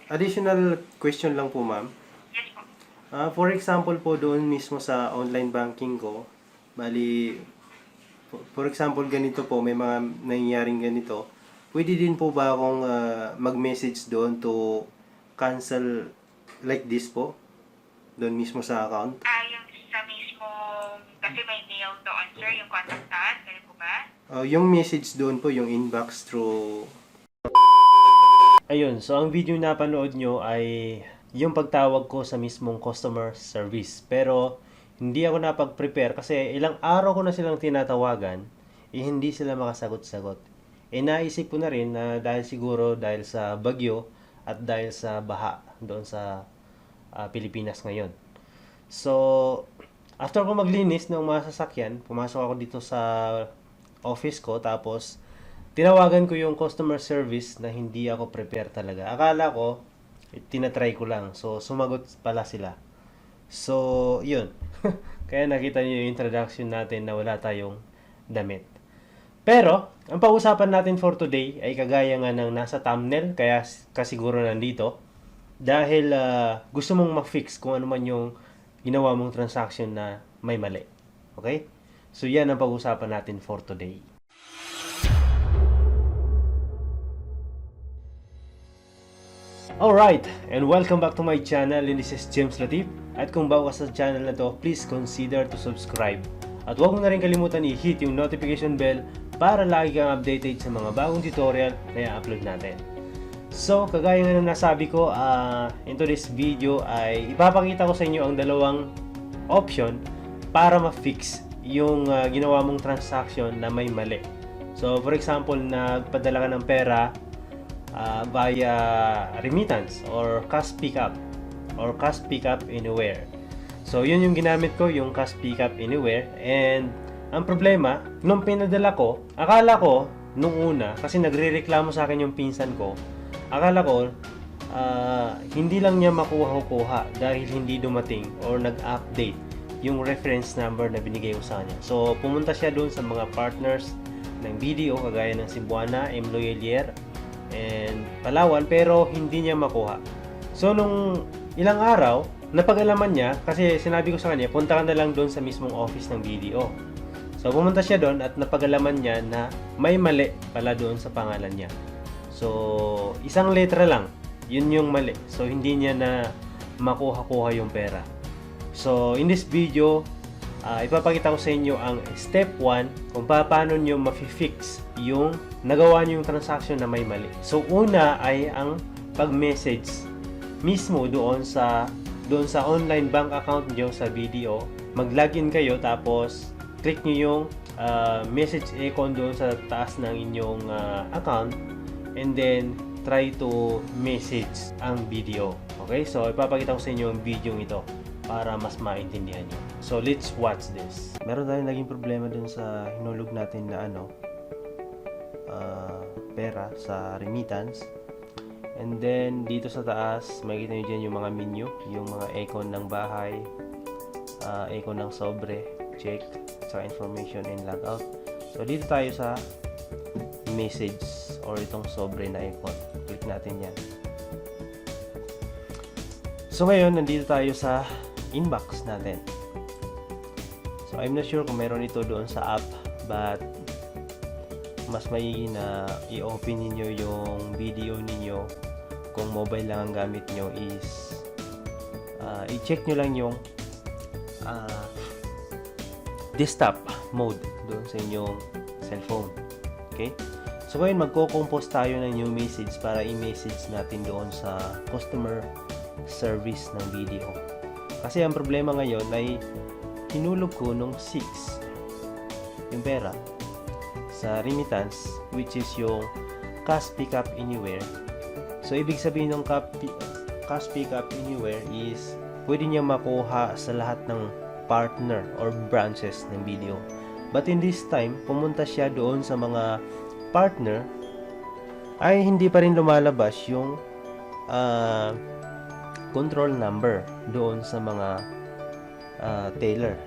Additional question lang po, ma'am. Yes po. For example po, doon mismo sa online banking ko, bali, for example, ganito po, may mga nangyayaring ganito. Pwede din po ba akong mag-message doon to cancel like this po? Doon mismo sa account? Yung sa mismo, kasi may mail doon, sir, yung contact us, ganun po ba? Yung message doon po, yung inbox through... Ayun, so ang video na panood nyo ay yung pagtawag ko sa mismong customer service. Pero hindi ako napag-prepare kasi ilang araw ko na silang tinatawagan, hindi sila makasagot-sagot. Naisip ko na rin na dahil siguro dahil sa bagyo at dahil sa baha doon sa Pilipinas ngayon. So, after ko maglinis ng mga sasakyan, pumasok ako dito sa office ko, tapos tinawagan ko yung customer service na hindi ako prepare talaga. Akala ko, tinatry ko lang. So, sumagot pala sila. So, yun. Kaya nakita niyo yung introduction natin na wala tayong damit. Pero, ang pag-usapan natin for today ay kagaya nga ng nasa thumbnail, kaya kasiguro nandito. Dahil gusto mong ma-fix kung ano man yung ginawa mong transaction na may mali. Okay? So, yan ang pag-usapan natin for today. Alright, and welcome back to my channel, and this is JamesLatip. At kung bago ka sa channel na to, please consider to subscribe. At huwag mo na rin kalimutan i-hit yung notification bell para lagi kang updated sa mga bagong tutorial na i-upload natin. So, kagaya nga ng nasabi ko, into this video ay ipapakita ko sa inyo ang dalawang option para ma-fix yung ginawa mong transaction na may mali. So, for example, nagpadala ka ng pera via remittance or cash pickup anywhere. So, yun yung ginamit ko, yung cash pickup anywhere. And ang problema, nung pinadala ko, akala ko nung una, kasi nagrereklamo sa akin yung pinsan ko, akala ko hindi lang niya makuha dahil hindi dumating or nag-update yung reference number na binigay ko sa kanya. So, pumunta siya doon sa mga partners ng BDO kagaya ng Cebuana, Loyalier, and Palawan, pero hindi niya makuha. So, nung ilang araw, napag-alaman niya, kasi sinabi ko sa kanya, punta ka na lang doon sa mismong office ng BDO. So, pumunta siya doon at napag-alaman niya na may mali pala doon sa pangalan niya. So, isang letra lang, yun yung mali. So, hindi niya na makuha-kuha yung pera. So, in this video, ipapakita ko sa inyo ang step 1 kung paano nyo ma-fix yung nagawa nyo yung transaction na may mali. So, una ay ang pag-message mismo doon sa online bank account nyo sa BDO. Mag-login kayo, tapos click nyo yung message icon doon sa taas ng inyong account, and then try to message ang BDO. Okay? So, ipapakita ko sa inyo ang video ito para mas maintindihan nyo. So, let's watch this. Meron tayong naging problema dun sa hinulog natin na pera sa remittance. And then, dito sa taas, makikita nyo dyan yung mga menu, yung mga icon ng bahay, icon ng sobre, check, sa information and logout. So, dito tayo sa message or itong sobre na icon. Click natin yan. So, ngayon, nandito tayo sa inbox natin. So, I'm not sure kung meron ito doon sa app, but mas maigi na i-open niyo yung video ninyo kung mobile lang ang gamit nyo is i-check nyo lang yung desktop mode doon sa inyong cellphone. Okay? So, ngayon magko-compose tayo ng new message para i-message natin doon sa customer service ng BDO. Kasi ang problema ngayon ay hinulog ko nung 6 yung pera sa remittance, which is yung cash pickup anywhere. So, ibig sabihin ng cash pickup anywhere is pwede niya makuha sa lahat ng partner or branches ng BDO. But in this time, pumunta siya doon sa mga partner, ay hindi pa rin lumalabas yung control number doon sa mga teller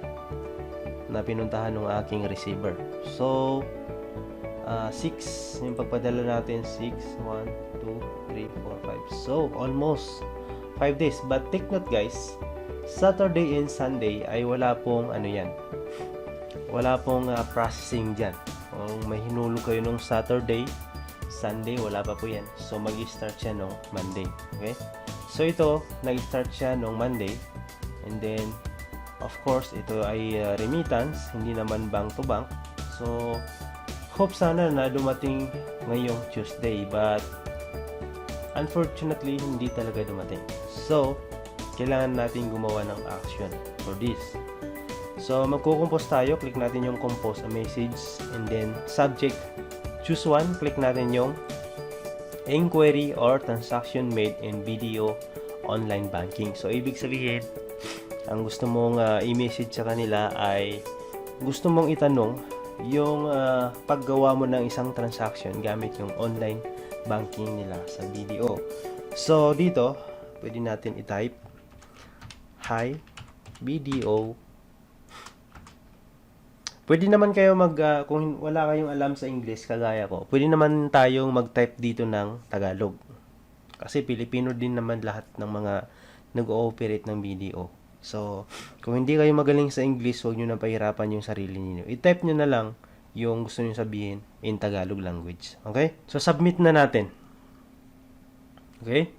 na pinuntahan ng aking receiver. So, 6 yung pagpadala natin. 6, 1, 2, 3, 4, 5. So almost 5 days. But take note guys, Saturday and Sunday ay wala pong ano yan, wala pong processing dyan. Kung may hinulog kayo nung Saturday, Sunday, wala pa po yan. So mag-start siya nung Monday. Okay, so ito nag-start siya nung Monday, and then of course ito ay remittance, hindi naman bank to bank. So hope sana na dumating ngayong Tuesday, but unfortunately hindi talaga dumating. So kailangan natin gumawa ng action for this. So magko-compose tayo, click natin yung compose a message, and then subject, choose one, click natin yung inquiry or transaction made in video online banking. So ibig sabihin, ang gusto mong i-message sa kanila ay gusto mong itanong yung paggawa mo ng isang transaction gamit yung online banking nila sa video. So dito pwede natin i-type hi video. Pwede naman kayo kung wala kayong alam sa English kagaya ko, pwede naman tayong mag-type dito ng Tagalog. Kasi Pilipino din naman lahat ng mga nag-ooperate ng video. So, kung hindi kayo magaling sa English, huwag nyo na pahirapan yung sarili niyo. I-type nyo na lang yung gusto nyo sabihin in Tagalog language. Okay? So, submit na natin. Okay?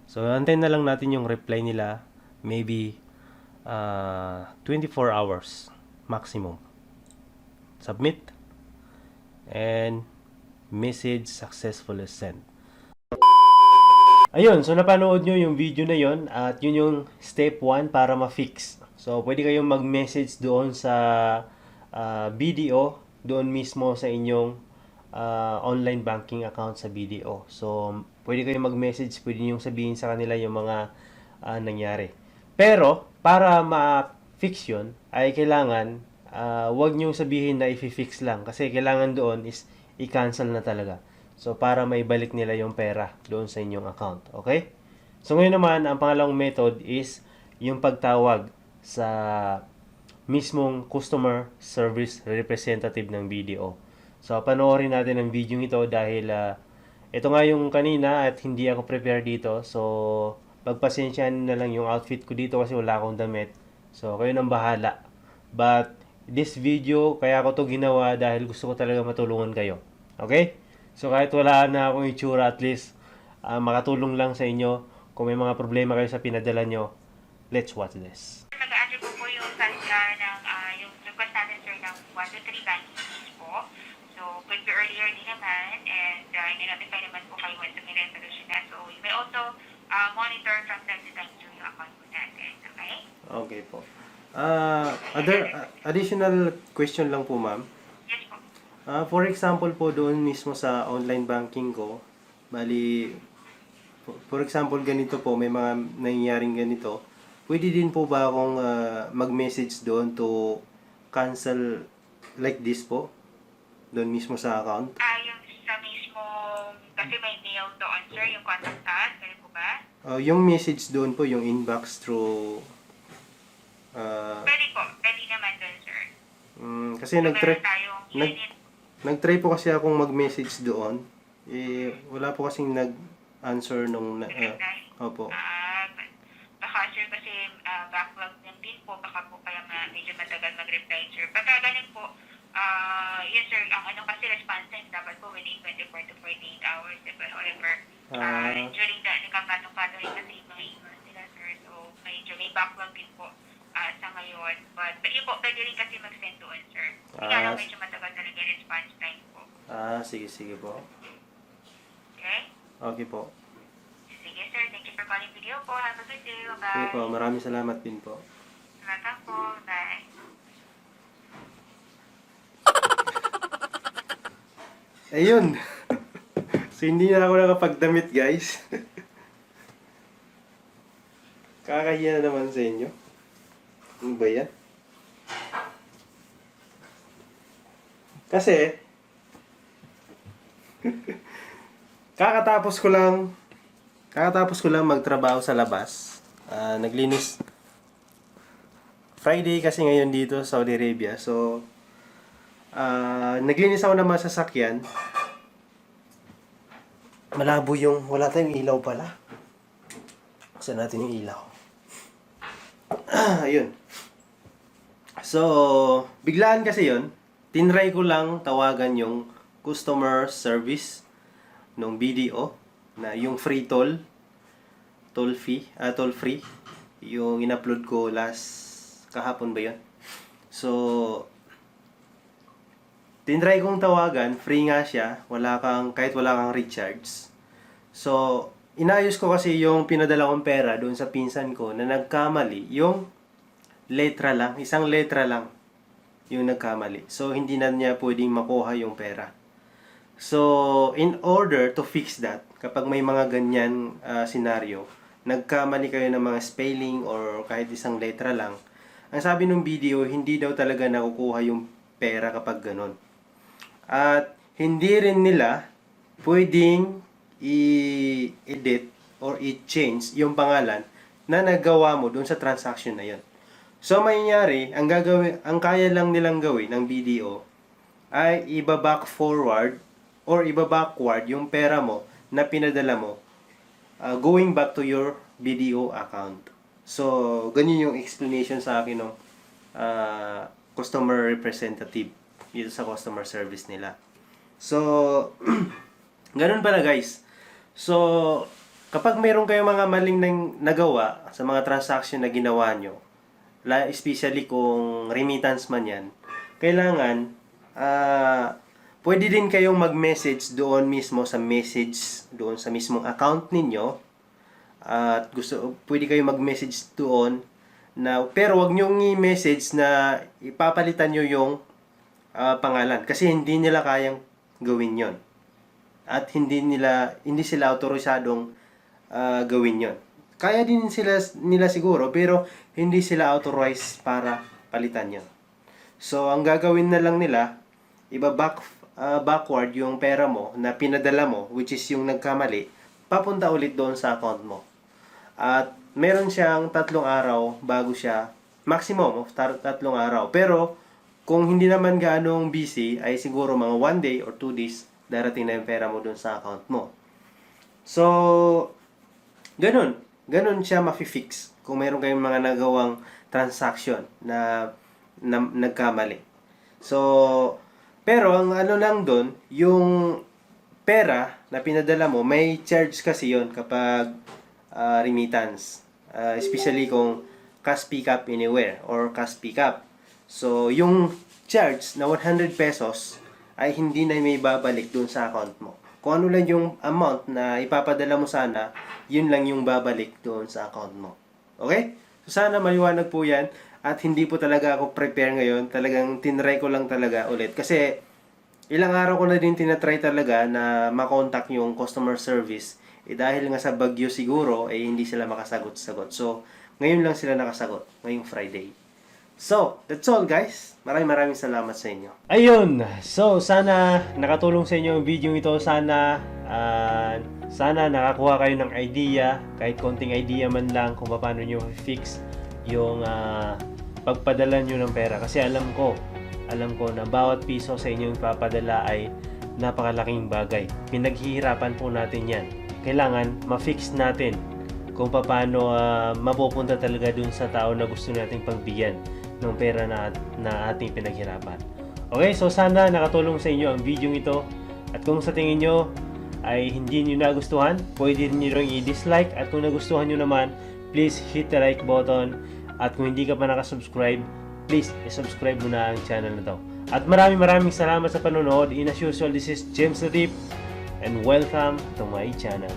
So, antayin na lang natin yung reply nila. Maybe 24 hours maximum. Submit. And message successfully sent. Ayun, so napanood nyo yung video na yon, at yun yung step 1 para ma-fix. So, pwede kayong mag-message doon sa BDO, doon mismo sa inyong online banking account sa BDO. So, pwede kayong mag-message, pwede nyo sabihin sa kanila yung mga nangyari. Pero, para ma-fix yun, ay kailangan, wag nyo sabihin na i-fix lang. Kasi kailangan doon is i-cancel na talaga. So, para may balik nila yung pera doon sa inyong account. Okay? So, ngayon naman, ang pangalawang method is yung pagtawag sa mismong customer service representative ng BDO. So, panoorin natin ang video ito dahil ito nga yung kanina at hindi ako prepared dito. So, pagpasensyahan na lang yung outfit ko dito kasi wala akong damit. So, kayo nang bahala. But, this video, kaya ko to ginawa dahil gusto ko talaga matulungan kayo. Okay? So, kahit wala na akong itsura, at least makatulong lang sa inyo. Kung may mga problema kayo sa pinadala nyo, let's watch this. Nag-answer po yung sasya ng yung request natin sir ng 1 to 3 banking fees po. So, pwede earlier din naman, and in-notify naman po kayo once may resolution na. So, you may also monitor from time to time through yung account po natin. Okay? Okay po. Additional question lang po, ma'am. Yes po. For example po, doon mismo sa online banking ko, bali, for example, ganito po, may mga nangyayaring ganito, pwede din po ba akong mag-message doon to cancel like this po? Doon mismo sa account? Yung sa mismo, kasi may mail doon sir, yung contact us, ganun po ba? Yung message doon po, yung inbox through... Pwede po, pwede naman doon sir. Kasi nag-try po kasi akong mag-message doon. Wala po kasing nag-answer nung... opo. Baka sir kasi backlog din po, baka po kaya medyo matagal mag-reply sir. Pagka ganun po, yes sir, ang ano kasi response time dapat po within 24 to 48 hours, diba? However, during the Nagkamali rin kasi yung mga emails nila sir, so medyo may backlog din po sa ngayon. But yun po, pwede rin kasi mag-send doon sir. Kaya lang medyo matagal talaga response time po. Sige po. Okay? Okay po. Sige sir, thank you for calling video po. Have a good day. Bye-bye. Sige po, maraming salamat din po. Salamat po. Bye. Ayun. So, hindi na ako nakapagdamit, guys. Kakahiya na naman sa inyo. Ano ba yan? Kasi, kakatapos ko lang magtrabaho sa labas. Naglinis Friday kasi ngayon dito sa Saudi Arabia. So, naglinis ako ng mga sasakyan. Malabo yung, wala tayong ilaw pala. Buksan natin yung ilaw. Ayun. So, biglaan kasi yun. Tinry ko lang tawagan yung customer service ng BDO na yung free toll free yung in-upload ko kahapon ba yun? So, tinry kong tawagan, free nga siya, kahit wala kang recharge. So, inayos ko kasi yung pinadala kong pera doon sa pinsan ko na nagkamali, yung isang letra lang yung nagkamali. So, hindi na niya pwedeng makuha yung pera. So, in order to fix that, kapag may mga ganyan scenario, nagkamali kayo ng mga spelling or kahit isang letra lang, ang sabi ng video, hindi daw talaga nakukuha yung pera kapag ganun. At hindi rin nila pwedeng i-edit or i-change yung pangalan na nagawa mo dun sa transaction na yun. So, mangyayari, ang kaya lang nilang gawin ng BDO ay iba-back forward or iba-backward yung pera mo na pinadala mo going back to your BDO account. So, ganyan yung explanation sa akin ng customer representative dito sa customer service nila. So, ganun pala guys. So, kapag mayroon kayong mga maling nagawa sa mga transaction na ginawa nyo, especially kung remittance man yan, kailangan pwede din kayong mag-message doon mismo doon sa mismong account ninyo. At pwede kayong mag-message doon pero wag niyo i-message na ipapalitan niyo yung pangalan kasi hindi nila kayang gawin 'yon. At hindi sila autorisadong gawin 'yon. Kaya din nila siguro pero hindi sila authorized para palitan 'yon. So ang gagawin na lang nila, backward yung pera mo na pinadala mo, which is yung nagkamali, papunta ulit doon sa account mo. At meron siyang 3 araw bago siya, maximum of 3 araw. Pero kung hindi naman gaanong busy, ay siguro mga 1 day or 2 days darating na yung pera mo doon sa account mo. So, ganun siya ma-fix kung meron kayong mga nagawang transaction na nagkamali. So, pero ang ano lang doon, yung pera na pinadala mo, may charge kasi yon kapag remittance. Especially kung cash pick up anywhere or cash pick up. So, yung charge na 100 pesos ay hindi na may babalik doon sa account mo. Kung ano lang yung amount na ipapadala mo sana, yun lang yung babalik doon sa account mo. Okay? So, sana maliwanag po yan. At hindi po talaga ako prepare ngayon. Talagang tinry ko lang talaga ulit. Kasi ilang araw ko na din tinatry talaga na makontak yung customer service. Dahil nga sa bagyo siguro, hindi sila makasagot-sagot. So, ngayon lang sila nakasagot. Ngayong Friday. So, that's all guys. Maraming salamat sa inyo. Ayun. So, sana nakatulong sa inyo ang video ito. Sana nakakuha kayo ng idea. Kahit konting idea man lang kung paano nyo fix yung pagpadala nyo ng pera. Kasi alam ko na bawat piso sa inyong ipapadala ay napakalaking bagay. Pinaghihirapan po natin yan. Kailangan ma-fix natin kung paano mapupunta talaga dun sa tao na gusto nating pagbigyan ng pera na ating pinaghirapan. Okay, so sana nakatulong sa inyo ang video ito. At kung sa tingin nyo ay hindi nyo nagustuhan, pwede nyo rin i-dislike. At kung nagustuhan nyo naman, please hit the like button. At kung hindi ka pa nakasubscribe, please i-subscribe mo na ang channel na to. At maraming salamat sa panonood. As usual, this is JamesLatip and welcome to my channel.